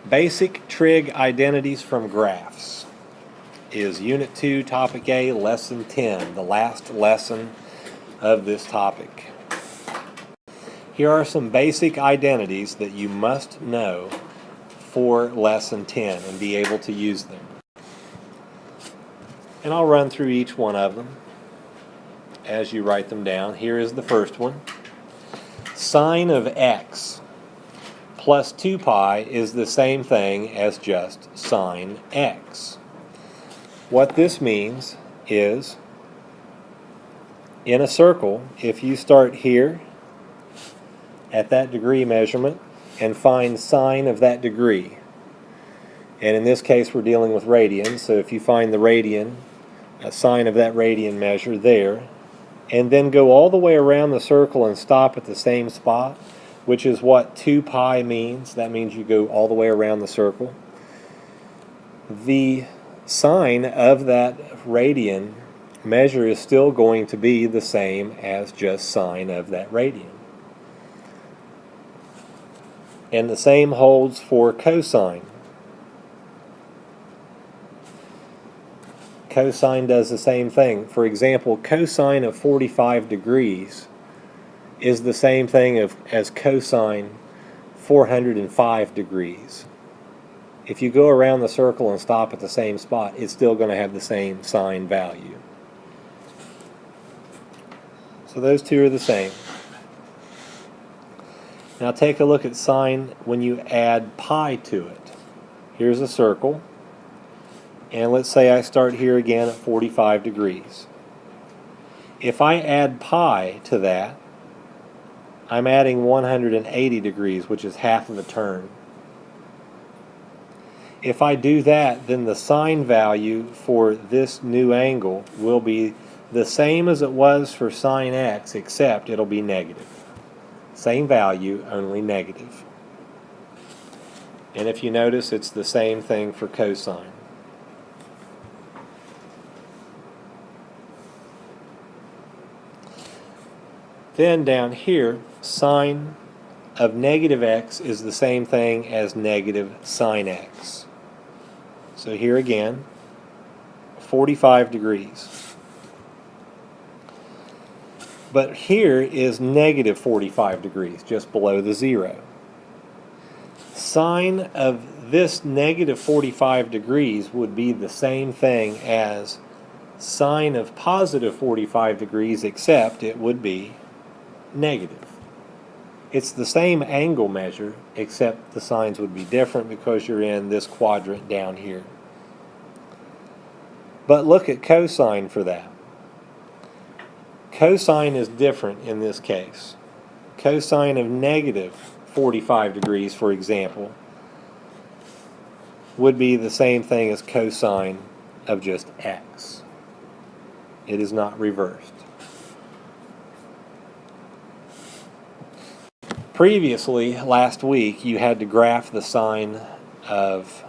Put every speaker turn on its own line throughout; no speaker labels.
Basic trig identities from graphs is Unit 2, Topic A, Lesson 10, the last lesson of this topic. Here are some basic identities that you must know for Lesson 10 and be able to use them. And I'll run through each one of them as you write them down. Here is the first one. Sine of x plus 2 pi is the same thing as just sine x. What this means is, in a circle, if you start here at that degree measurement and find sine of that degree, and in this case we're dealing with radians, so if you find the radian, a sine of that radian measure there, and then go all the way around the circle and stop at the same spot, which is what 2 pi means. That means you go all the way around the circle. The sine of that radian measure is still going to be the same as just sine of that radian. And the same holds for cosine. Cosine does the same thing. For example, cosine of 45 degrees is the same thing as cosine 405 degrees. If you go around the circle and stop at the same spot, it's still going to have the same sine value. So those two are the same. Now take a look at sine when you add pi to it. Here's a circle, and let's say I start here again at 45 degrees. If I add pi to that, I'm adding 180 degrees, which is half of a turn. If I do that, then the sine value for this new angle will be the same as it was for sine x, except it'll be negative. Same value, only negative. And if you notice, it's the same thing for cosine. Then down here, sine of negative x is the same thing as negative sine x. So here again, 45 degrees. But here is negative 45 degrees, just below the zero. Sine of this negative 45 degrees would be the same thing as sine of positive 45 degrees, except it would be negative. It's the same angle measure, except the signs would be different because you're in this quadrant down here. But look at cosine for that. Cosine is different in this case. Cosine of negative 45 degrees, for example, would be the same thing as cosine of just x. It is not reversed. Previously, last week, you had to graph the sine of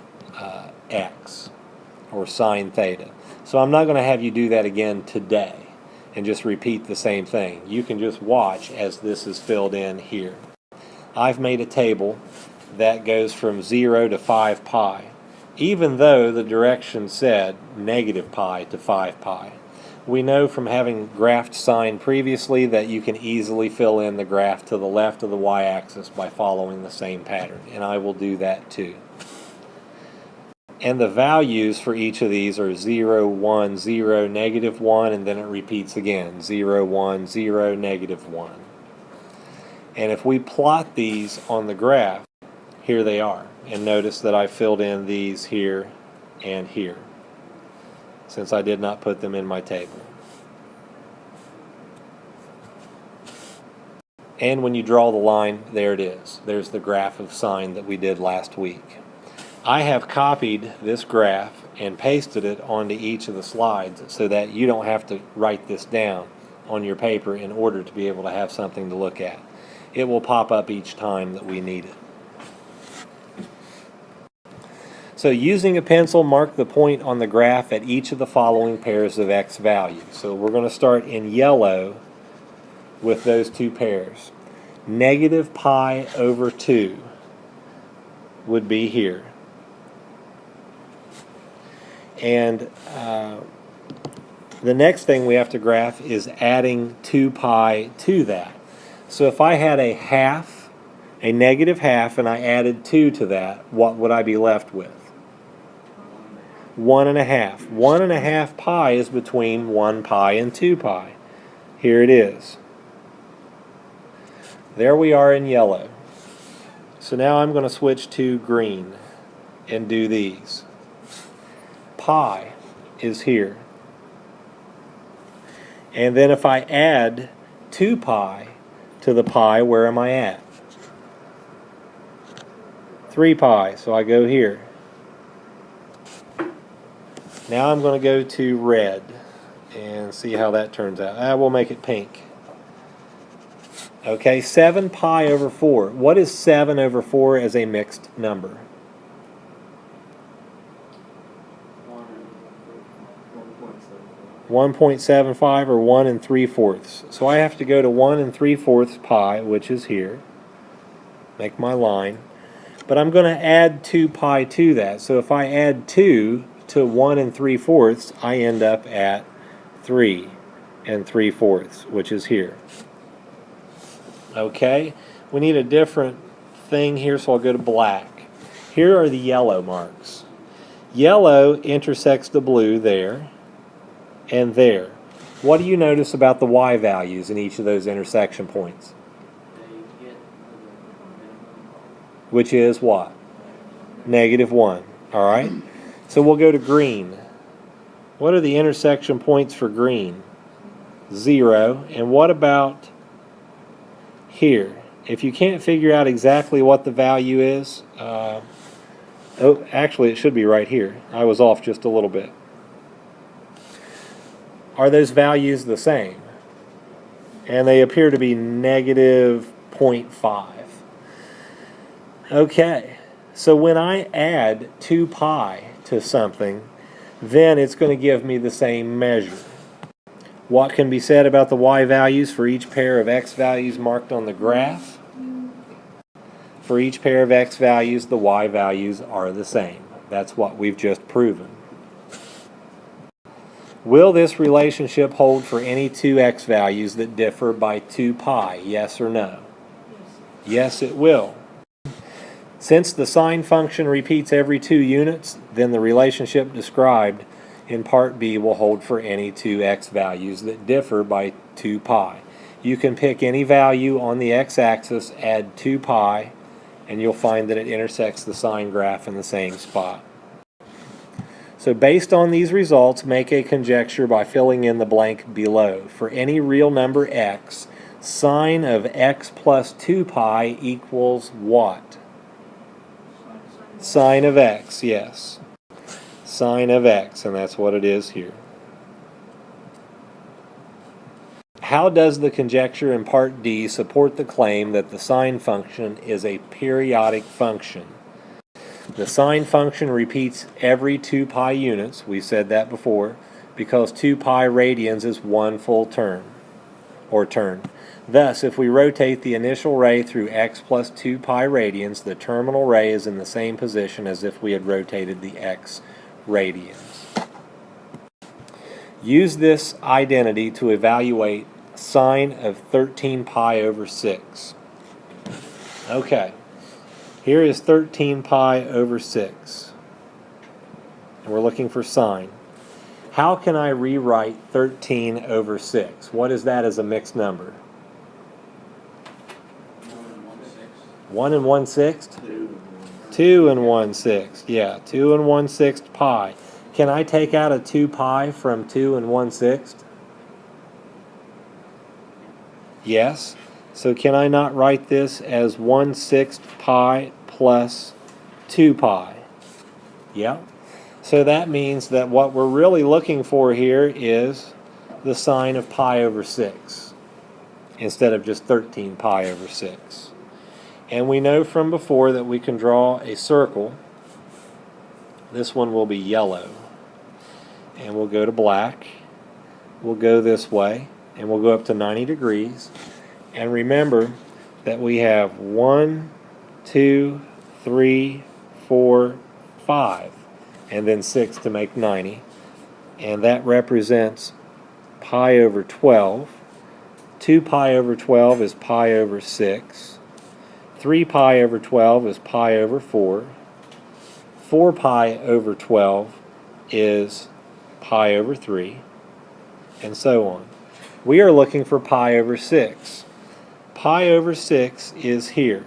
x, or sine theta. So I'm not going to have you do that again today and just repeat the same thing. You can just watch as this is filled in here. I've made a table that goes from 0 to 5 pi, even though the direction said negative pi to 5 pi. We know from having graphed sine previously that you can easily fill in the graph to the left of the y-axis by following the same pattern, and I will do that too. And the values for each of these are 0, 1, 0, negative 1, and then it repeats again, 0, 1, 0, negative 1. And if we plot these on the graph, here they are. And notice that I filled in these here and here, since I did not put them in my table. And when you draw the line, there it is. There's the graph of sine that we did last week. I have copied this graph and pasted it onto each of the slides so that you don't have to write this down on your paper in order to be able to have something to look at. It will pop up each time that we need it. So using a pencil, mark the point on the graph at each of the following pairs of x values. So we're going to start in yellow with those two pairs. Negative pi over 2 would be here. And the next thing we have to graph is adding 2 pi to that. So if I had a half, a negative half, and I added 2 to that, what would I be left with? 1.5. 1.5 pi is between 1 pi and 2 pi. Here it is. There we are in yellow. So now I'm going to switch to green and do these. Pi is here. And then if I add 2 pi to the pi, where am I at? 3 pi, so I go here. Now I'm going to go to red and see how that turns out. We'll make it pink. Okay, 7 pi over 4. What is 7 over 4 as a mixed number? 1.75 or 1 3/4. So I have to go to 1 3/4 pi, which is here. Make my line. But I'm going to add 2 pi to that. So if I add 2 to 1 3/4, I end up at 3 3/4, which is here. Okay, we need a different thing here, so I'll go to black. Here are the yellow marks. Yellow intersects the blue there and there. What do you notice about the y values in each of those intersection points? Which is what? -1. All right. So we'll go to green. What are the intersection points for green? 0. And what about here? If you can't figure out exactly what the value is, oh, actually it should be right here. I was off just a little bit. Are those values the same? And they appear to be -0.5. Okay, so when I add 2 pi to something, then it's going to give me the same measure. What can be said about the y values for each pair of x values marked on the graph? For each pair of x values, the y values are the same. That's what we've just proven. Will this relationship hold for any two x values that differ by 2 pi? Yes or no? Yes, it will. Since the sine function repeats every 2 units, then the relationship described in part B will hold for any two x values that differ by 2 pi. You can pick any value on the x-axis, add 2 pi, and you'll find that it intersects the sine graph in the same spot. So based on these results, make a conjecture by filling in the blank below. For any real number x, sine of x plus 2 pi equals what? Sine of x, yes. Sine of x, and that's what it is here. How does the conjecture in part D support the claim that the sine function is a periodic function? The sine function repeats every 2 pi units, we said that before, because 2 pi radians is 1 full term, or turn. Thus, if we rotate the initial ray through x plus 2 pi radians, the terminal ray is in the same position as if we had rotated the x radians. Use this identity to evaluate sine of 13 pi over 6. Okay. Here is 13 pi over 6. And we're looking for sine. How can I rewrite 13 over 6? What is that as a mixed number? 1 1/6? 2 1/6. Yeah, 2 1/6 pi. Can I take out a 2 pi from 2 1/6? Yes. So can I not write this as 1/6 pi plus 2 pi? Yeah. So that means that what we're really looking for here is the sine of pi over 6 instead of just 13 pi over 6. And we know from before that we can draw a circle. This one will be yellow. And we'll go to black. We'll go this way. And we'll go up to 90 degrees. And remember that we have 1, 2, 3, 4, 5, and then 6 to make 90. And that represents pi over 12. 2 pi over 12 is pi over 6. 3 pi over 12 is pi over 4. 4 pi over 12 is pi over 3, and so on. We are looking for pi over 6. Pi over 6 is here.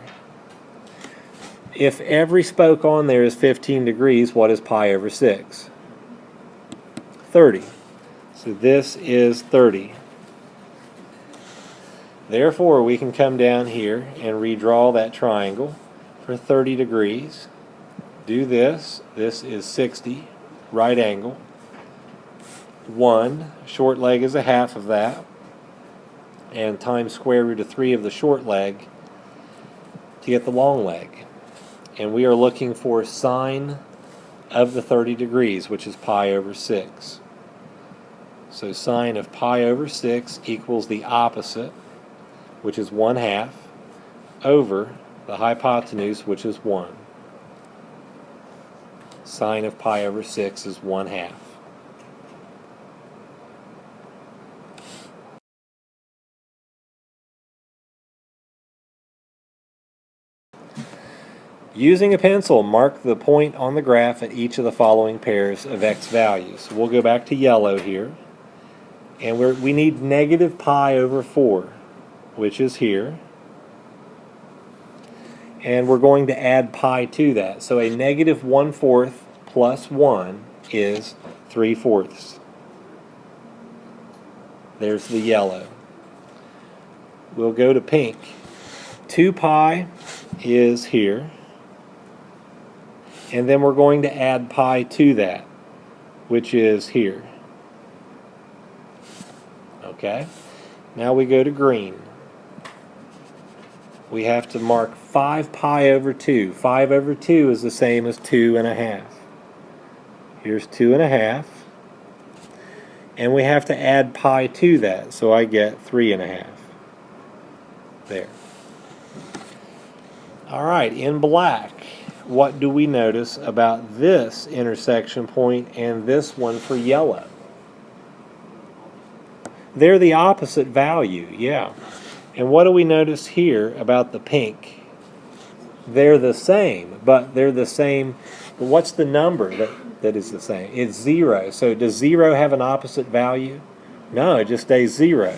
If every spoke on there is 15 degrees, what is pi over 6? 30. So this is 30. Therefore, we can come down here and redraw that triangle for 30 degrees. Do this. This is 60, right angle. 1, short leg is a half of that, and times square root of 3 of the short leg to get the long leg. And we are looking for sine of the 30 degrees, which is pi over 6. So sine of pi over 6 equals the opposite, which is 1/2, over the hypotenuse, which is 1. Sine of pi over 6 is 1/2. Using a pencil, mark the point on the graph at each of the following pairs of x values. We'll go back to yellow here, and we need negative pi over 4, which is here, and we're going to add pi to that. So a negative 1/4 plus 1 is 3/4. There's the yellow. We'll go to pink. 2 pi is here, and then we're going to add pi to that, which is here. Okay? Now we go to green. We have to mark 5 pi over 2. 5 over 2 is the same as 2.5. Here's 2.5. And we have to add pi to that, so I get 3.5. There. Alright, in black, what do we notice about this intersection point and this one for yellow? They're the opposite value, yeah. And what do we notice here about the pink? They're the same, but they're the same. What's the number that is the same? It's 0. So does 0 have an opposite value? No, it just stays 0.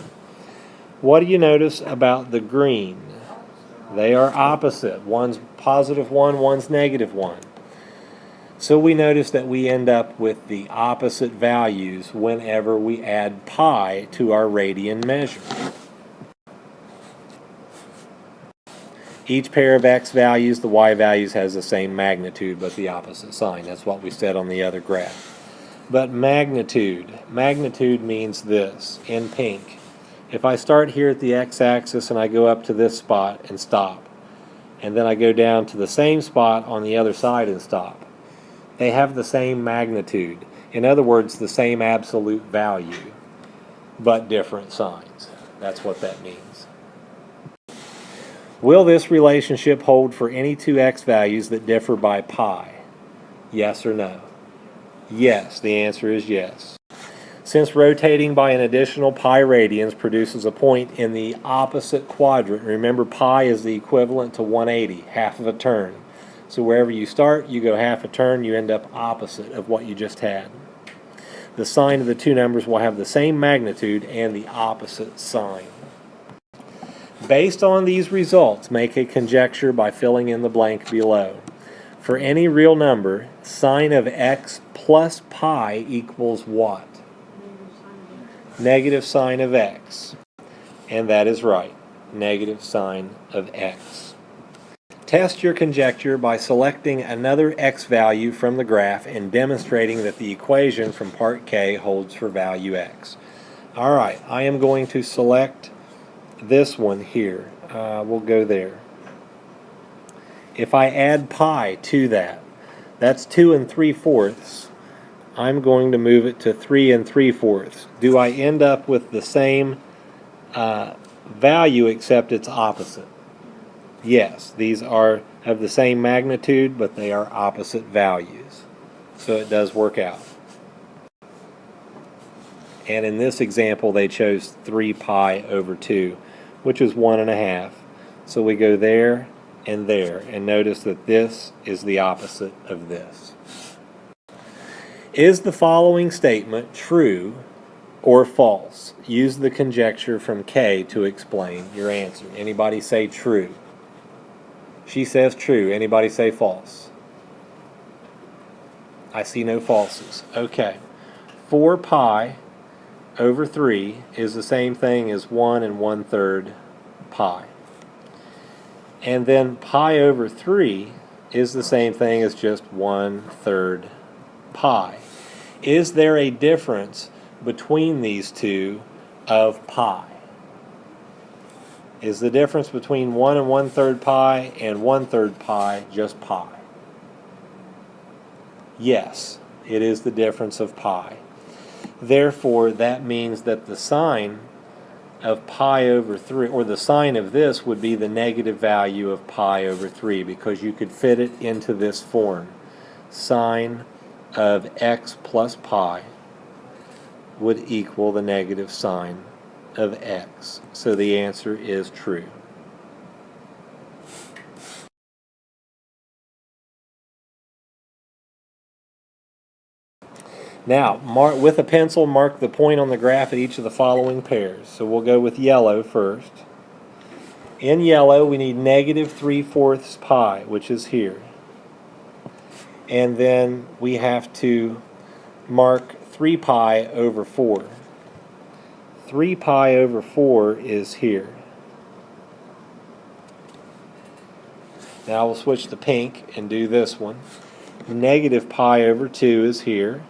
What do you notice about the green? They are opposite. One's positive 1, one's negative 1. So we notice that we end up with the opposite values whenever we add pi to our radian measure. Each pair of x values, the y values, has the same magnitude but the opposite sign. That's what we said on the other graph. But magnitude means this in pink. If I start here at the x-axis and I go up to this spot and stop, and then I go down to the same spot on the other side and stop, they have the same magnitude. In other words, the same absolute value, but different signs. That's what that means. Will this relationship hold for any two x values that differ by pi? Yes or no? Yes, the answer is yes. Since rotating by an additional pi radians produces a point in the opposite quadrant, remember pi is the equivalent to 180, half of a turn. So wherever you start, you go half a turn, you end up opposite of what you just had. The sign of the two numbers will have the same magnitude and the opposite sign. Based on these results, make a conjecture by filling in the blank below. For any real number, sine of x plus pi equals what? Negative sine of x. And that is right. Negative sine of x. Test your conjecture by selecting another x value from the graph and demonstrating that the equation from part K holds for value x. Alright, I am going to select this one here. We'll go there. If I add pi to that, that's 2 3/4. I'm going to move it to 3 3/4. Do I end up with the same value except it's opposite? Yes, these are of the same magnitude, but they are opposite values. So it does work out. And in this example, they chose 3 pi over 2, which is 1.5. So we go there, and notice that this is the opposite of this. Is the following statement true or false? Use the conjecture from K to explain your answer. Anybody say true? She says true. Anybody say false? I see no falses. Okay. 4 pi over 3 is the same thing as 1 1/3 pi. And then pi over 3 is the same thing as just 1/3 pi. Is there a difference between these two of pi? Is the difference between 1 1/3 pi and 1/3 pi just pi? Yes, it is the difference of pi. Therefore, that means that the sine of pi over 3, or the sine of this, would be the negative value of pi over 3, because you could fit it into this form. Sine of x plus pi would equal the negative sine of x. So the answer is true. Now, with a pencil, mark the point on the graph at each of the following pairs. So we'll go with yellow first. In yellow, we need negative 3/4 pi, which is here. And then we have to mark 3 pi over 4. 3 pi over 4 is here. Now we'll switch to pink and do this one. Negative pi over 2 is here.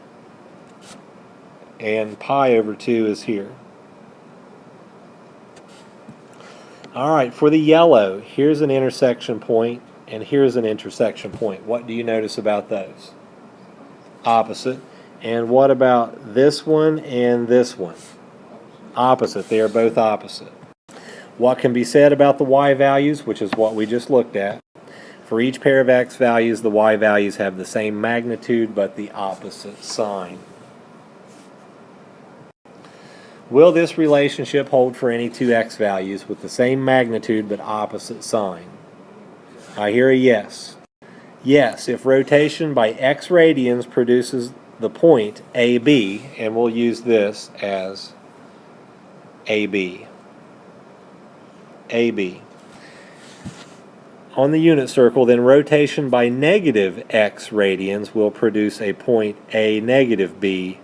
And pi over 2 is here. Alright, for the yellow, here's an intersection point, and here's an intersection point. What do you notice about those? Opposite. And what about this one and this one? Opposite. They are both opposite. What can be said about the y values, which is what we just looked at? For each pair of x values, the y values have the same magnitude but the opposite sign. Will this relationship hold for any two x values with the same magnitude but opposite sign? I hear a yes. Yes, if rotation by x radians produces the point AB, and we'll use this as AB. AB. On the unit circle, then rotation by negative x radians will produce a point A negative B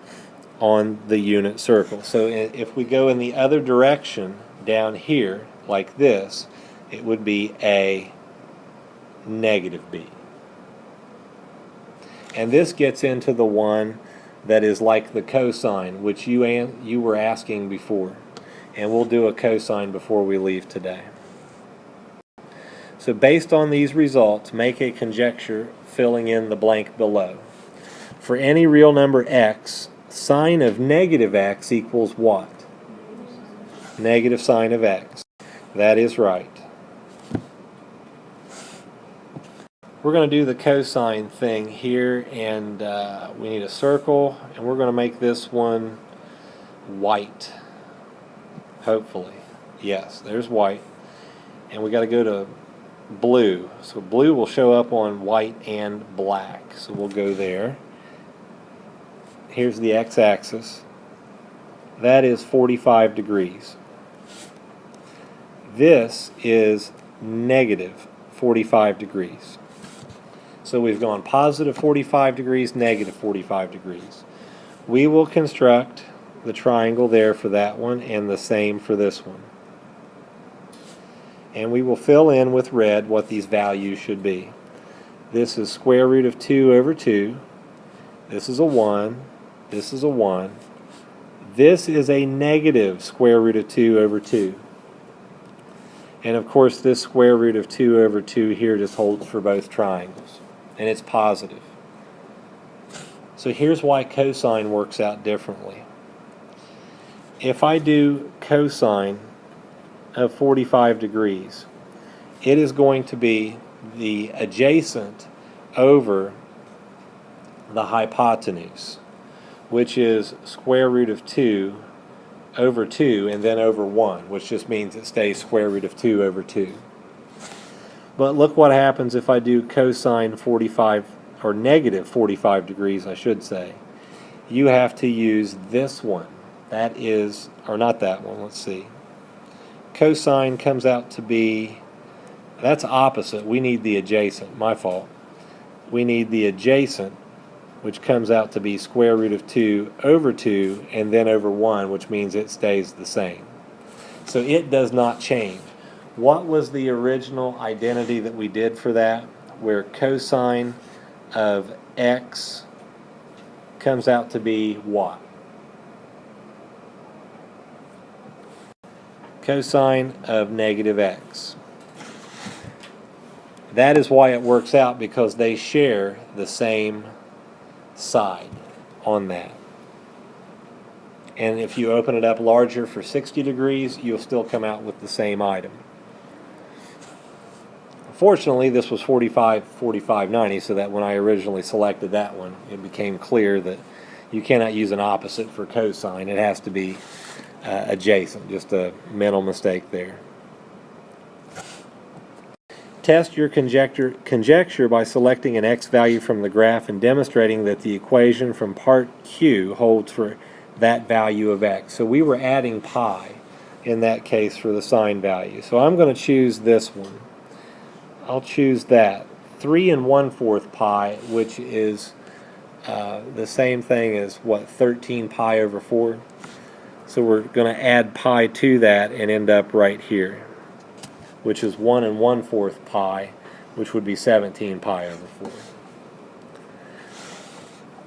on the unit circle. So if we go in the other direction down here like this, it would be A negative B. And this gets into the one that is like the cosine, which you were asking before. And we'll do a cosine before we leave today. So based on these results, make a conjecture filling in the blank below. For any real number x, sine of negative x equals what? Negative sine of x. That is right. We're going to do the cosine thing here, and we need a circle, and we're going to make this one white. Hopefully. Yes, there's white. And we got to go to blue. So blue will show up on white and black. So we'll go there. Here's the x-axis. That is 45 degrees. This is negative 45 degrees. So we've gone positive 45 degrees, negative 45 degrees. We will construct the triangle there for that one, and the same for this one. And we will fill in with red what these values should be. This is square root of 2 over 2. This is a 1. This is a 1. This is a negative square root of 2 over 2. And of course this square root of 2 over 2 here just holds for both triangles. And it's positive. So here's why cosine works out differently. If I do cosine of 45 degrees, it is going to be the adjacent over the hypotenuse, which is square root of 2 over 2 and then over 1, which just means it stays square root of 2 over 2. But look what happens if I do cosine 45, or negative 45 degrees, I should say. You have to use this one. That is, or not that one, let's see. Cosine comes out to be, that's opposite. We need the adjacent, my fault. We need the adjacent, which comes out to be square root of 2 over 2 and then over 1, which means it stays the same. So it does not change. What was the original identity that we did for that, where cosine of x comes out to be what? Cosine of negative x. That is why it works out, because they share the same side on that. And if you open it up larger for 60 degrees, you'll still come out with the same item. Fortunately, this was 45, 45, 90, so that when I originally selected that one, it became clear that you cannot use an opposite for cosine. It has to be adjacent. Just a mental mistake there. Test your conjecture by selecting an x value from the graph and demonstrating that the equation from part Q holds for that value of x. So we were adding pi in that case for the sine value. So I'm going to choose this one. I'll choose that. 3 1/4 pi, which is the same thing as, what, 13 pi over 4? So we're going to add pi to that and end up right here, which is 1 1/4 pi, which would be 17 pi over 4.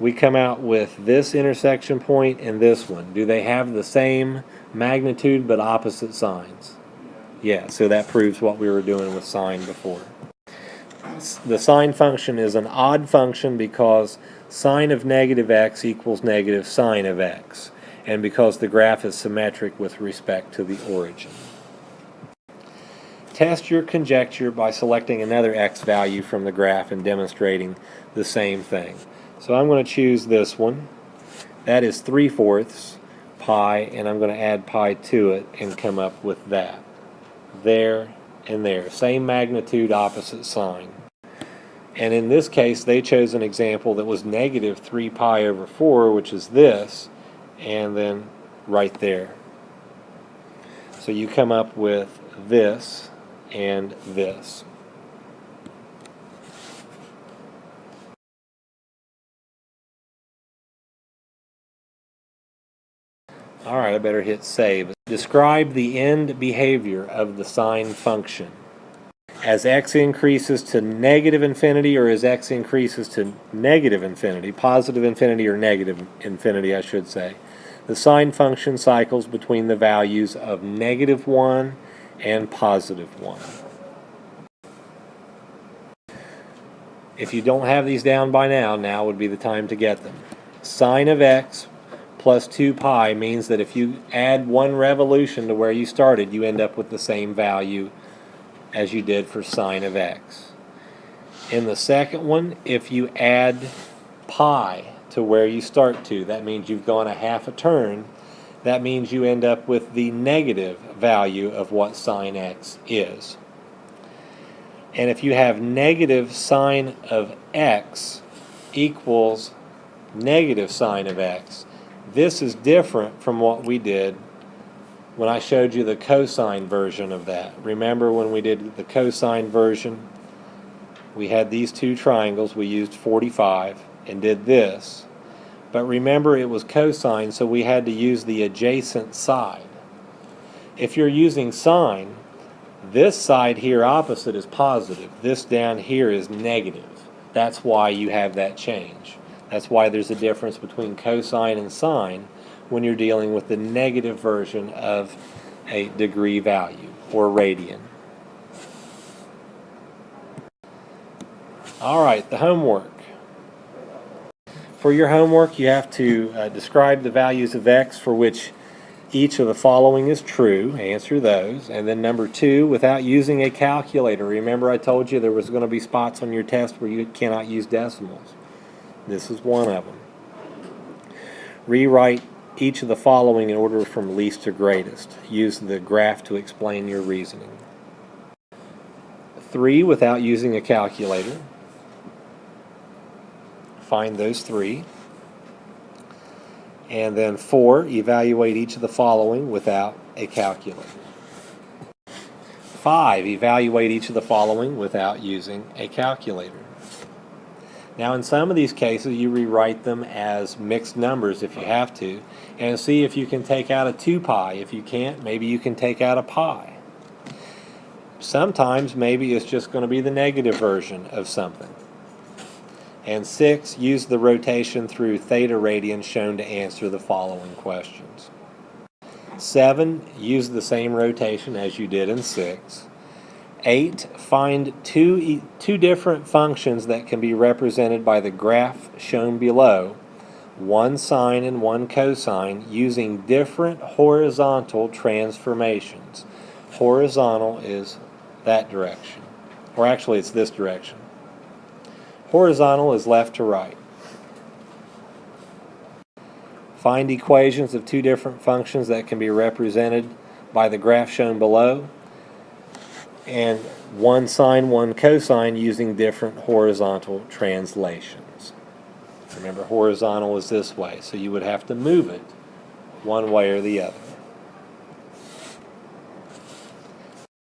We come out with this intersection point and this one. Do they have the same magnitude but opposite signs? Yeah, so that proves what we were doing with sine before. The sine function is an odd function because sine of negative x equals negative sine of x, and because the graph is symmetric with respect to the origin. Test your conjecture by selecting another x value from the graph and demonstrating the same thing. So I'm going to choose this one. That is 3/4 pi, and I'm going to add pi to it and come up with that. There and there. Same magnitude, opposite sign. And in this case, they chose an example that was negative 3 pi over 4, which is this, and then right there. So you come up with this and this. Alright, I better hit save. Describe the end behavior of the sine function. As x increases to negative infinity, or as x increases to negative infinity, positive infinity or negative infinity I should say, the sine function cycles between the values of negative 1 and positive 1. If you don't have these down by now would be the time to get them. Sine of x plus 2 pi means that if you add one revolution to where you started, you end up with the same value as you did for sine of x. In the second one, if you add pi to where you start to, that means you've gone a half a turn. That means you end up with the negative value of what sine x is. And if you have negative sine of x equals negative sine of x, this is different from what we did when I showed you the cosine version of that. Remember when we did the cosine version, we had these two triangles, we used 45 and did this. But remember it was cosine, so we had to use the adjacent side. If you're using sine, this side here opposite is positive. This down here is negative. That's why you have that change. That's why there's a difference between cosine and sine when you're dealing with the negative version of a degree value, or radian. Alright, the homework. For your homework, you have to describe the values of x for which each of the following is true. Answer those. And then number 2, without using a calculator. Remember I told you there was going to be spots on your test where you cannot use decimals. This is one of them. Rewrite each of the following in order from least to greatest. Use the graph to explain your reasoning. 3, without using a calculator. Find those 3. And then 4, evaluate each of the following without a calculator. 5, evaluate each of the following without using a calculator. Now in some of these cases you rewrite them as mixed numbers if you have to, and see if you can take out a 2 pi. If you can't, maybe you can take out a pi. Sometimes maybe it's just going to be the negative version of something. And 6, use the rotation through theta radians shown to answer the following questions. 7, use the same rotation as you did in 6. 8, find two different functions that can be represented by the graph shown below, one sine and one cosine, using different horizontal transformations. Horizontal is that direction, or actually it's this direction. Horizontal is left to right. Find equations of 2 different functions that can be represented by the graph shown below, and one sine, one cosine, using different horizontal translations. Remember, horizontal is this way, so you would have to move it one way or the other.